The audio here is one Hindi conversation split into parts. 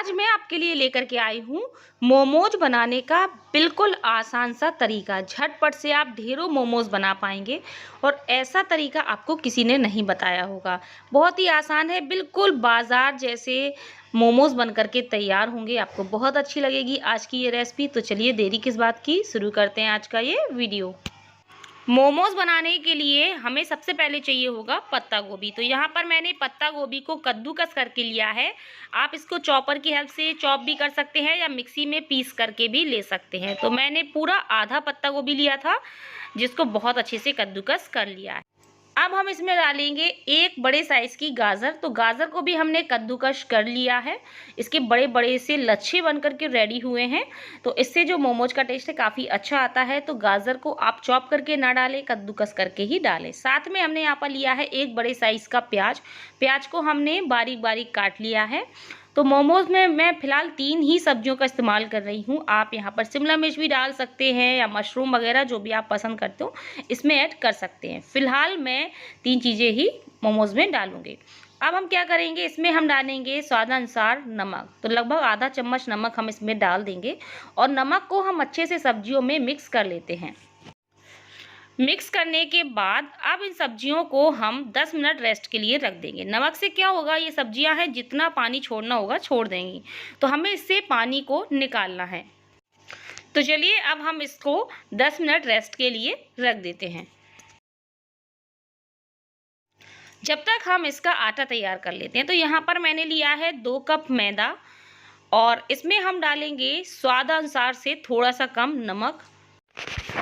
आज मैं आपके लिए लेकर के आई हूँ मोमोज बनाने का बिल्कुल आसान सा तरीका। झटपट से आप ढेरों मोमोज बना पाएंगे और ऐसा तरीका आपको किसी ने नहीं बताया होगा। बहुत ही आसान है, बिल्कुल बाजार जैसे मोमोज बन करके तैयार होंगे। आपको बहुत अच्छी लगेगी आज की ये रेसिपी। तो चलिए देरी किस बात की, शुरू करते हैं आज का ये वीडियो। मोमोज बनाने के लिए हमें सबसे पहले चाहिए होगा पत्ता गोभी। तो यहाँ पर मैंने पत्ता गोभी को कद्दूकस करके लिया है। आप इसको चॉपर की हेल्प से चॉप भी कर सकते हैं या मिक्सी में पीस करके भी ले सकते हैं। तो मैंने पूरा आधा पत्ता गोभी लिया था जिसको बहुत अच्छे से कद्दूकस कर लिया है। अब हम इसमें डालेंगे एक बड़े साइज की गाजर। तो गाजर को भी हमने कद्दूकस कर लिया है। इसके बड़े बड़े से लच्छे बन करके रेडी हुए हैं। तो इससे जो मोमोज का टेस्ट है काफ़ी अच्छा आता है। तो गाजर को आप चॉप करके ना डालें, कद्दूकस करके ही डालें। साथ में हमने यहाँ पर लिया है एक बड़े साइज का प्याज। प्याज को हमने बारीक बारीक काट लिया है। तो मोमोज में मैं फ़िलहाल 3 ही सब्जियों का इस्तेमाल कर रही हूँ। आप यहाँ पर शिमला मिर्च भी डाल सकते हैं या मशरूम वगैरह जो भी आप पसंद करते हो इसमें ऐड कर सकते हैं। फ़िलहाल मैं 3 चीज़ें ही मोमोज में डालूँगी। अब हम क्या करेंगे, इसमें हम डालेंगे स्वादानुसार नमक। तो लगभग आधा चम्मच नमक हम इसमें डाल देंगे और नमक को हम अच्छे से सब्जियों में मिक्स कर लेते हैं। मिक्स करने के बाद अब इन सब्जियों को हम 10 मिनट रेस्ट के लिए रख देंगे। नमक से क्या होगा, ये सब्जियां हैं जितना पानी छोड़ना होगा छोड़ देंगी। तो हमें इससे पानी को निकालना है। तो चलिए अब हम इसको 10 मिनट रेस्ट के लिए रख देते हैं जब तक हम इसका आटा तैयार कर लेते हैं। तो यहाँ पर मैंने लिया है 2 कप मैदा और इसमें हम डालेंगे स्वादानुसार से थोड़ा सा कम नमक।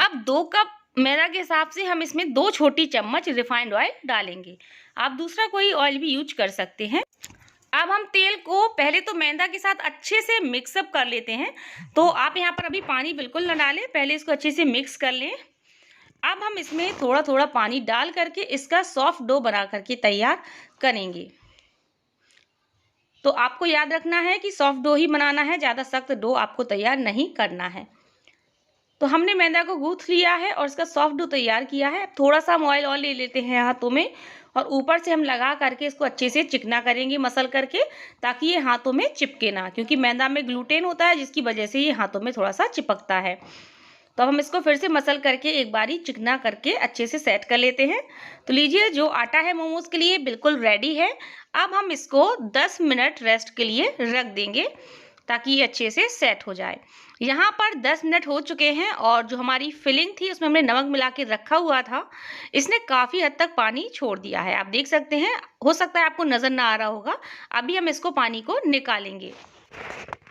अब 2 कप मैदा के हिसाब से हम इसमें 2 छोटी चम्मच रिफाइंड ऑयल डालेंगे। आप दूसरा कोई ऑयल भी यूज कर सकते हैं। अब हम तेल को पहले तो मैदा के साथ अच्छे से मिक्सअप कर लेते हैं। तो आप यहाँ पर अभी पानी बिल्कुल ना डालें, पहले इसको अच्छे से मिक्स कर लें। अब हम इसमें थोड़ा थोड़ा पानी डाल करके इसका सॉफ्ट डो बना करके तैयार करेंगे। तो आपको याद रखना है कि सॉफ्ट डो ही बनाना है, ज़्यादा सख्त डो आपको तैयार नहीं करना है। तो हमने मैदा को गूँथ लिया है और इसका सॉफ्ट डो तैयार किया है। अब थोड़ा सा हम ऑयल और ले लेते हैं हाथों में और ऊपर से हम लगा करके इसको अच्छे से चिकना करेंगे मसल करके, ताकि ये हाथों में चिपके ना, क्योंकि मैदा में ग्लूटेन होता है जिसकी वजह से ये हाथों में थोड़ा सा चिपकता है। तो अब हम इसको फिर से मसल करके एक बारी चिकना करके अच्छे से सेट कर लेते हैं। तो लीजिए, जो आटा है मोमोज के लिए बिल्कुल रेडी है। अब हम इसको 10 मिनट रेस्ट के लिए रख देंगे ताकि ये अच्छे से सेट हो जाए। यहाँ पर 10 मिनट हो चुके हैं और जो हमारी फिलिंग थी उसमें हमने नमक मिला के रखा हुआ था, इसने काफ़ी हद तक पानी छोड़ दिया है। आप देख सकते हैं, हो सकता है आपको नज़र ना आ रहा होगा। अभी हम इसको पानी को निकालेंगे।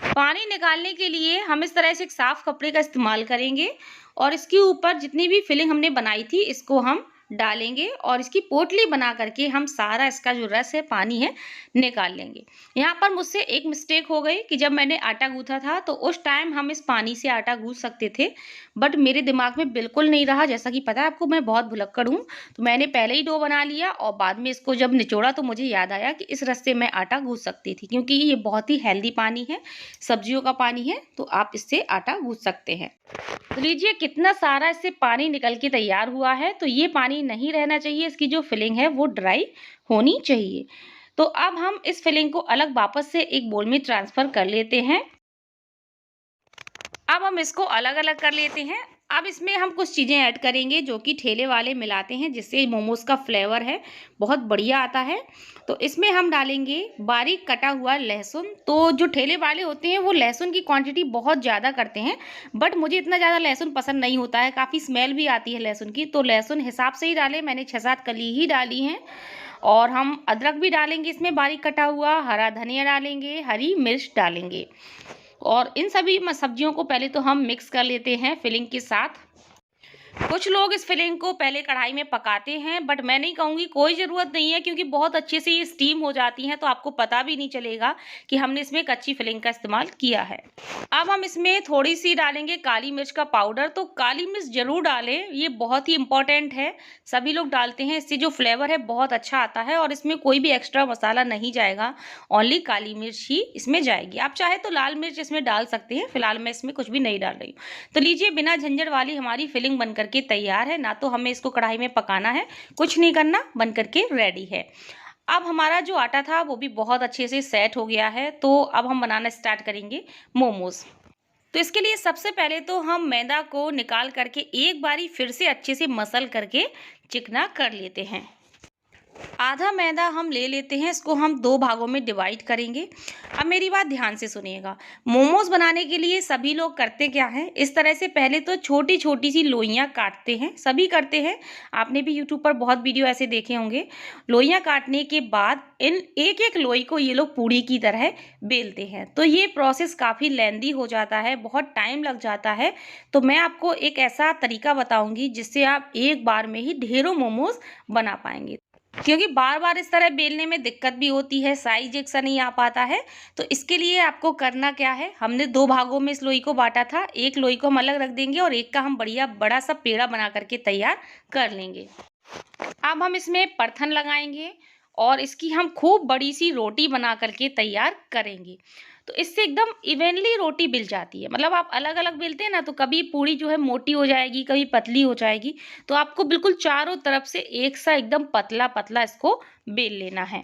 पानी निकालने के लिए हम इस तरह से एक साफ कपड़े का इस्तेमाल करेंगे और इसके ऊपर जितनी भी फिलिंग हमने बनाई थी इसको हम डालेंगे और इसकी पोटली बना करके हम सारा इसका जो रस है, पानी है, निकाल लेंगे। यहाँ पर मुझसे एक मिस्टेक हो गई कि जब मैंने आटा गूँथा था तो उस टाइम हम इस पानी से आटा गूँथ सकते थे, बट मेरे दिमाग में बिल्कुल नहीं रहा। जैसा कि पता है आपको, मैं बहुत भुलक्कड़ हूँ। तो मैंने पहले ही डो बना लिया और बाद में इसको जब निचोड़ा तो मुझे याद आया कि इस रस से मैं आटा गूँथ सकती थी, क्योंकि ये बहुत ही हेल्दी पानी है, सब्जियों का पानी है, तो आप इससे आटा गूँथ सकते हैं। तो लीजिए कितना सारा इससे पानी निकल के तैयार हुआ है। तो ये पानी नहीं रहना चाहिए, इसकी जो फिलिंग है वो ड्राई होनी चाहिए। तो अब हम इस फिलिंग को अलग वापस से एक बोल में ट्रांसफर कर लेते हैं। अब हम इसको अलग अलग कर लेते हैं। अब इसमें हम कुछ चीज़ें ऐड करेंगे जो कि ठेले वाले मिलाते हैं, जिससे मोमोज का फ्लेवर है बहुत बढ़िया आता है। तो इसमें हम डालेंगे बारीक कटा हुआ लहसुन। तो जो ठेले वाले होते हैं वो लहसुन की क्वांटिटी बहुत ज़्यादा करते हैं, बट मुझे इतना ज़्यादा लहसुन पसंद नहीं होता है, काफ़ी स्मेल भी आती है लहसुन की। तो लहसुन हिसाब से ही डालें, मैंने 6-7 कली ही डाली हैं। और हम अदरक भी डालेंगे इसमें बारीक कटा हुआ, हरा धनिया डालेंगे, हरी मिर्च डालेंगे और इन सभी सब्जियों को पहले तो हम मिक्स कर लेते हैं फिलिंग के साथ। कुछ लोग इस फिलिंग को पहले कढ़ाई में पकाते हैं, बट मैं नहीं कहूँगी, कोई ज़रूरत नहीं है, क्योंकि बहुत अच्छे से ये स्टीम हो जाती हैं तो आपको पता भी नहीं चलेगा कि हमने इसमें कच्ची फिलिंग का इस्तेमाल किया है। अब हम इसमें थोड़ी सी डालेंगे काली मिर्च का पाउडर। तो काली मिर्च ज़रूर डालें, ये बहुत ही इंपॉर्टेंट है, सभी लोग डालते हैं, इससे जो फ्लेवर है बहुत अच्छा आता है और इसमें कोई भी एक्स्ट्रा मसाला नहीं जाएगा, ओनली काली मिर्च ही इसमें जाएगी। आप चाहे तो लाल मिर्च इसमें डाल सकते हैं, फिलहाल मैं इसमें कुछ भी नहीं डाल रही हूँ। तो लीजिए, बिना झंझट वाली हमारी फिलिंग बनकर के तैयार है। ना तो हमें इसको कढ़ाई में पकाना है, कुछ नहीं करना, बन करके रेडी है। अब हमारा जो आटा था वो भी बहुत अच्छे से सेट हो गया है, तो अब हम बनाना स्टार्ट करेंगे मोमोज़। तो इसके लिए सबसे पहले तो हम मैदा को निकाल करके एक बारी फिर से अच्छे से मसल करके चिकना कर लेते हैं। आधा मैदा हम ले लेते हैं, इसको हम 2 भागों में डिवाइड करेंगे। अब मेरी बात ध्यान से सुनिएगा। मोमोज़ बनाने के लिए सभी लोग करते क्या हैं, इस तरह से पहले तो छोटी-छोटी सी लोइयाँ काटते हैं, सभी करते हैं। आपने भी यूट्यूब पर बहुत वीडियो ऐसे देखे होंगे। लोइयाँ काटने के बाद इन एक-एक लोई को ये लोग पूड़ी की तरह बेलते हैं। तो ये प्रोसेस काफ़ी लेंदी हो जाता है, बहुत टाइम लग जाता है। तो मैं आपको एक ऐसा तरीका बताऊँगी जिससे आप एक बार में ही ढेरों मोमोज़ बना पाएँगे। क्योंकि बार-बार इस तरह बेलने में दिक्कत भी होती है, साइज़ एक सा नहीं आ पाता है। तो इसके लिए आपको करना क्या है, हमने 2 भागों में इस लोई को बाँटा था, एक लोई को हम अलग रख देंगे और एक का हम बढ़िया बड़ा-सा पेड़ा बना कर के तैयार कर लेंगे। अब हम इसमें परथन लगाएँगे और इसकी हम खूब बड़ी-सी रोटी बना कर के तैयार करेंगे। तो इससे एकदम इवनली रोटी बिल जाती है। मतलब आप अलग-अलग बेलते हैं ना, तो कभी पूड़ी जो है मोटी हो जाएगी, कभी पतली हो जाएगी। तो आपको बिल्कुल चारों तरफ से एक सा एकदम पतला-पतला इसको बेल लेना है।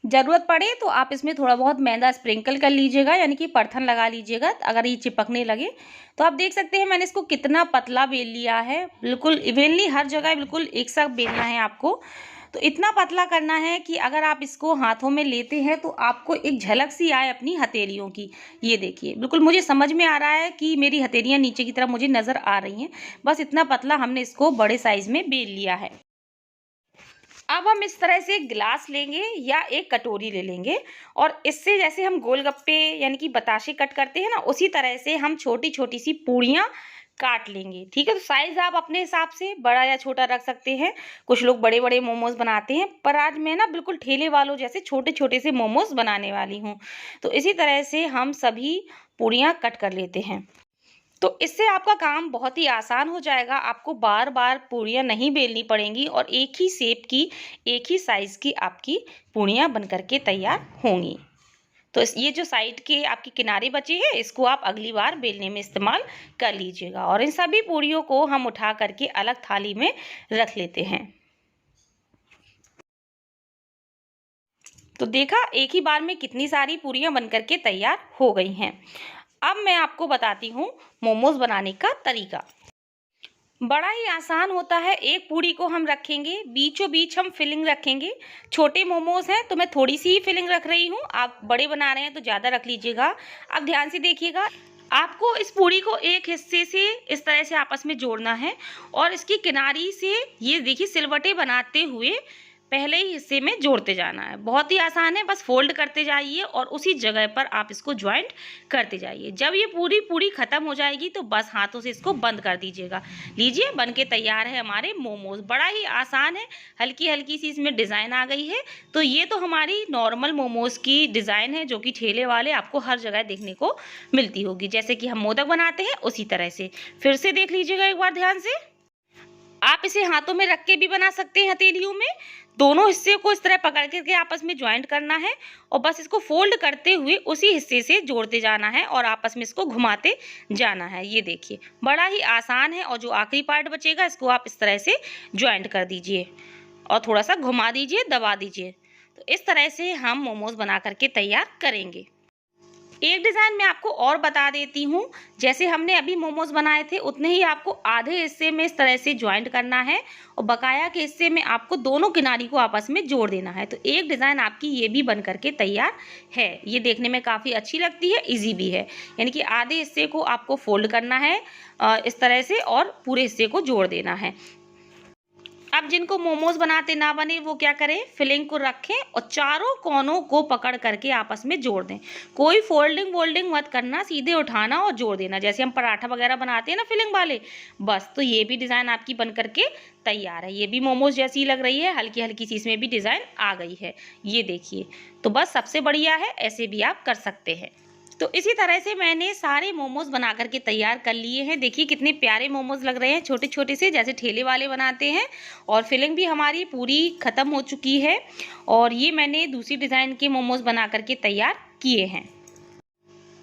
ज़रूरत पड़े तो आप इसमें थोड़ा बहुत मैदा स्प्रिंकल कर लीजिएगा, यानी कि परथन लगा लीजिएगा अगर ये चिपकने लगे। तो आप देख सकते हैं मैंने इसको कितना पतला बेल लिया है, बिल्कुल इवनली हर जगह बिल्कुल एक सा बेलना है आपको। तो इतना पतला करना है कि अगर आप इसको हाथों में लेते हैं तो आपको एक झलक सी आए अपनी हथेलियों की। ये देखिए, बिल्कुल मुझे समझ में आ रहा है कि मेरी हथेलियाँ नीचे की तरफ मुझे नज़र आ रही हैं। बस इतना पतला हमने इसको बड़े साइज़ में बेल लिया है। अब हम इस तरह से गिलास लेंगे या एक कटोरी ले लेंगे और इससे जैसे हम गोलगप्पे यानी कि बताशे कट करते हैं ना, उसी तरह से हम छोटी-छोटी सी पूड़ियाँ काट लेंगे। ठीक है? तो साइज़ आप अपने हिसाब से बड़ा या छोटा रख सकते हैं। कुछ लोग बड़े-बड़े मोमोज़ बनाते हैं, पर आज मैं ना बिल्कुल ठेले वालों जैसे छोटे-छोटे से मोमोज़ बनाने वाली हूँ। तो इसी तरह से हम सभी पूड़ियाँ कट कर लेते हैं। तो इससे आपका काम बहुत ही आसान हो जाएगा, आपको बार-बार पूड़ियाँ नहीं बेलनी पड़ेंगी और एक ही शेप की, एक ही साइज़ की आपकी पूड़ियाँ बन कर के तैयार होंगी। तो ये जो साइड के आपके किनारे बचे हैं, इसको आप अगली बार बेलने में इस्तेमाल कर लीजिएगा और इन सभी पूड़ियों को हम उठा करके अलग थाली में रख लेते हैं। तो देखा, एक ही बार में कितनी सारी पूड़ियाँ बन कर के तैयार हो गई हैं। अब मैं आपको बताती हूँ मोमोज़ बनाने का तरीका। बड़ा ही आसान होता है। एक पूड़ी को हम रखेंगे, बीचों बीच हम फिलिंग रखेंगे। छोटे मोमोज़ हैं तो मैं थोड़ी सी ही फिलिंग रख रही हूँ, आप बड़े बना रहे हैं तो ज़्यादा रख लीजिएगा। अब ध्यान से देखिएगा, आपको इस पूड़ी को एक हिस्से से इस तरह से आपस में जोड़ना है और इसकी किनारी से ये देखिए सिलवटें बनाते हुए पहले ही हिस्से में जोड़ते जाना है। बहुत ही आसान है, बस फोल्ड करते जाइए और उसी जगह पर आप इसको जॉइंट करते जाइए। जब ये पूरी पूड़ी खत्म हो जाएगी तो बस हाथों से इसको बंद कर दीजिएगा। लीजिए, बन के तैयार है हमारे मोमोज़। बड़ा ही आसान है, हल्की-हल्की सी इसमें डिज़ाइन आ गई है। तो ये तो हमारी नॉर्मल मोमोज़ की डिज़ाइन है जो कि ठेले वाले आपको हर जगह देखने को मिलती होगी। जैसे कि हम मोदक बनाते हैं उसी तरह से। फिर से देख लीजिएगा एक बार ध्यान से। आप इसे हाथों में रख के भी बना सकते हैं हथेलियों में। दोनों हिस्से को इस तरह पकड़ करके आपस में जॉइंट करना है और बस इसको फोल्ड करते हुए उसी हिस्से से जोड़ते जाना है और आपस में इसको घुमाते जाना है। ये देखिए, बड़ा ही आसान है और जो आखिरी पार्ट बचेगा इसको आप इस तरह से जॉइंट कर दीजिए और थोड़ा सा घुमा दीजिए, दबा दीजिए। तो इस तरह से हम मोमोज़ बना करके तैयार करेंगे। एक डिज़ाइन मैं आपको और बता देती हूँ। जैसे हमने अभी मोमोज़ बनाए थे उतने ही आपको आधे हिस्से में इस तरह से जॉइंट करना है और बकाया के हिस्से में आपको दोनों किनारी को आपस में जोड़ देना है। तो एक डिज़ाइन आपकी ये भी बन करके तैयार है। ये देखने में काफ़ी अच्छी लगती है, ईजी भी है। यानी कि आधे हिस्से को आपको फोल्ड करना है इस तरह से और पूरे हिस्से को जोड़ देना है। अब जिनको मोमोज़ बनाते ना बने वो क्या करें, फिलिंग को रखें और चारों कोनों को पकड़ करके आपस में जोड़ दें। कोई फोल्डिंग वोल्डिंग मत करना, सीधे उठाना और जोड़ देना। जैसे हम पराठा वगैरह बनाते हैं ना फिलिंग वाले, बस। तो ये भी डिज़ाइन आपकी बन करके तैयार है। ये भी मोमोज़ जैसी लग रही है, हल्की हल्की सी इसमें भी डिज़ाइन आ गई है। ये देखिए, तो बस सबसे बढ़िया है, ऐसे भी आप कर सकते हैं। तो इसी तरह से मैंने सारे मोमोज़ बना करके तैयार कर लिए हैं। देखिए कितने प्यारे मोमोज़ लग रहे हैं, छोटे-छोटे से, जैसे ठेले वाले बनाते हैं। और फिलिंग भी हमारी पूरी ख़त्म हो चुकी है और ये मैंने दूसरी डिज़ाइन के मोमोज़ बना करके तैयार किए हैं।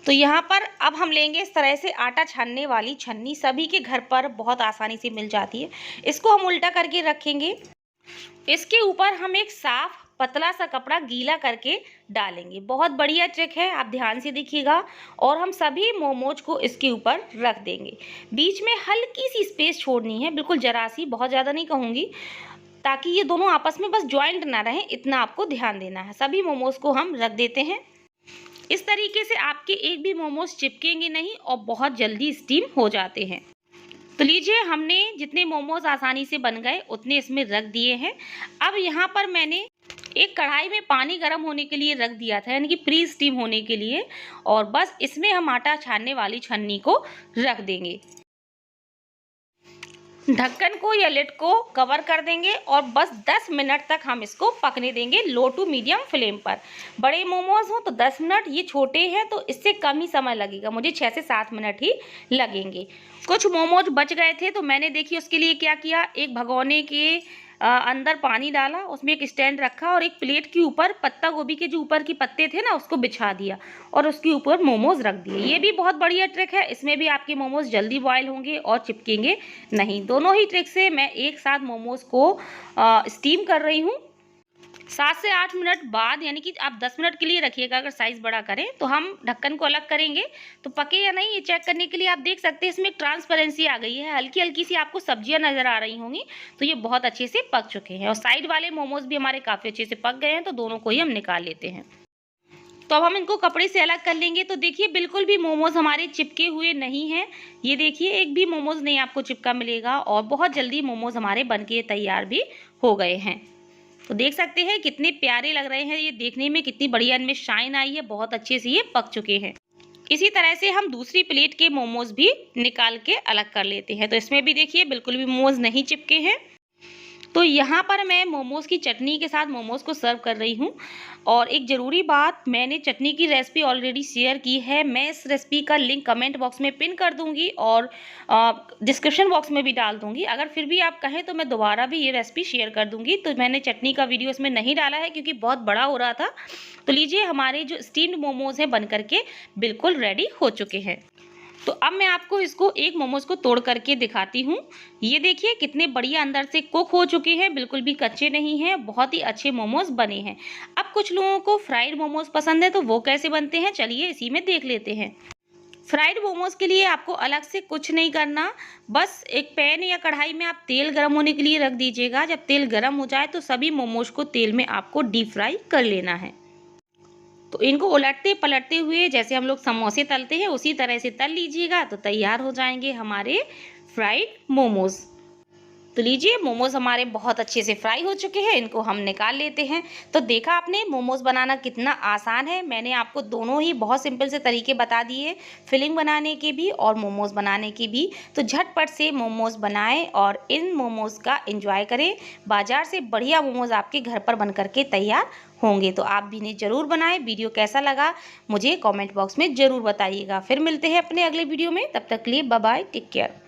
तो यहाँ पर अब हम लेंगे इस तरह से आटा छानने वाली छन्नी, सभी के घर पर बहुत आसानी से मिल जाती है। इसको हम उल्टा करके रखेंगे इसके ऊपर हम एक साफ पतला सा कपड़ा गीला करके डालेंगे। बहुत बढ़िया ट्रिक है, आप ध्यान से देखिएगा। और हम सभी मोमोज को इसके ऊपर रख देंगे। बीच में हल्की सी स्पेस छोड़नी है, बिल्कुल जरा सी, बहुत ज़्यादा नहीं कहूँगी, ताकि ये दोनों आपस में बस ज्वाइंट ना रहें, इतना आपको ध्यान देना है। सभी मोमोज को हम रख देते हैं। इस तरीके से आपके एक भी मोमोज चिपकेंगे नहीं और बहुत जल्दी स्टीम हो जाते हैं। तो लीजिए, हमने जितने मोमोज आसानी से बन गए उतने इसमें रख दिए हैं। अब यहाँ पर मैंने एक कढ़ाई में पानी गर्म होने के लिए रख दिया था, यानी कि प्री स्टीम होने के लिए, और बस इसमें हम आटा छानने वाली छन्नी को रख देंगे। ढक्कन को या लिड को कवर कर देंगे और बस 10 मिनट तक हम इसको पकने देंगे लो टू मीडियम फ्लेम पर। बड़े मोमोज हो तो 10 मिनट, ये छोटे हैं तो इससे कम ही समय लगेगा, मुझे 6 से 7 मिनट ही लगेंगे। कुछ मोमोज बच गए थे तो मैंने देखिए उसके लिए क्या किया, एक भगोने के अंदर पानी डाला, उसमें एक स्टैंड रखा और एक प्लेट के ऊपर पत्ता गोभी के जो ऊपर की पत्ते थे ना उसको बिछा दिया और उसके ऊपर मोमोज रख दिए। ये भी बहुत बढ़िया ट्रिक है, इसमें भी आपके मोमोज जल्दी बॉयल होंगे और चिपकेंगे नहीं। दोनों ही ट्रिक से मैं एक साथ मोमोज को स्टीम कर रही हूँ। 7 से 8 मिनट बाद, यानी कि आप 10 मिनट के लिए रखिएगा अगर साइज़ बड़ा करें, तो हम ढक्कन को अलग करेंगे। तो पके या नहीं ये चेक करने के लिए आप देख सकते हैं इसमें ट्रांसपेरेंसी आ गई है, हल्की हल्की सी आपको सब्जियां नज़र आ रही होंगी, तो ये बहुत अच्छे से पक चुके हैं। और साइड वाले मोमोज भी हमारे काफ़ी अच्छे से पक गए हैं, तो दोनों को ही हम निकाल लेते हैं। तो अब हम इनको कपड़े से अलग कर लेंगे। तो देखिए, बिल्कुल भी मोमोज हमारे चिपके हुए नहीं हैं। ये देखिए, एक भी मोमोज नहीं आपको चिपका मिलेगा और बहुत जल्दी मोमोज हमारे बनके तैयार भी हो गए हैं। तो देख सकते हैं कितने प्यारे लग रहे हैं, ये देखने में कितनी बढ़िया इनमें शाइन आई है, बहुत अच्छे से ये पक चुके हैं। इसी तरह से हम दूसरी प्लेट के मोमोज भी निकाल के अलग कर लेते हैं। तो इसमें भी देखिए बिल्कुल भी मोमोज नहीं चिपके हैं। तो यहाँ पर मैं मोमोज की चटनी के साथ मोमोज को सर्व कर रही हूँ। और एक ज़रूरी बात, मैंने चटनी की रेसिपी ऑलरेडी शेयर की है, मैं इस रेसिपी का लिंक कमेंट बॉक्स में पिन कर दूंगी और डिस्क्रिप्शन बॉक्स में भी डाल दूंगी। अगर फिर भी आप कहें तो मैं दोबारा भी ये रेसिपी शेयर कर दूंगी। तो मैंने चटनी का वीडियो इसमें नहीं डाला है क्योंकि बहुत बड़ा हो रहा था। तो लीजिए, हमारे जो स्टीम्ड मोमोज हैं बन करके बिल्कुल रेडी हो चुके हैं। तो अब मैं आपको इसको एक मोमोज को तोड़ करके दिखाती हूँ। ये देखिए कितने बढ़िया अंदर से कुक हो चुके हैं, बिल्कुल भी कच्चे नहीं हैं, बहुत ही अच्छे मोमोज बने हैं। अब कुछ लोगों को फ्राइड मोमोज पसंद है, तो वो कैसे बनते हैं चलिए इसी में देख लेते हैं। फ्राइड मोमोज के लिए आपको अलग से कुछ नहीं करना, बस एक पैन या कढ़ाई में आप तेल गर्म होने के लिए रख दीजिएगा। जब तेल गर्म हो जाए तो सभी मोमोज को तेल में आपको डीप फ्राई कर लेना है। तो इनको उलटते पलटते हुए जैसे हम लोग समोसे तलते हैं उसी तरह से तल लीजिएगा, तो तैयार हो जाएंगे हमारे फ्राइड मोमोज। तो लीजिए, मोमोज हमारे बहुत अच्छे से फ्राई हो चुके हैं, इनको हम निकाल लेते हैं। तो देखा आपने मोमोज बनाना कितना आसान है, मैंने आपको दोनों ही बहुत सिंपल से तरीके बता दिए, फिलिंग बनाने के भी और मोमोज बनाने के भी। तो झटपट से मोमोज बनाएं और इन मोमोज का एंजॉय करें। बाजार से बढ़िया मोमोज आपके घर पर बन करके तैयार होंगे, तो आप भी इन्हें ज़रूर बनाएं। वीडियो कैसा लगा मुझे कमेंट बॉक्स में ज़रूर बताइएगा। फिर मिलते हैं अपने अगले वीडियो में, तब तक के लिए बाय बाय, टेक केयर।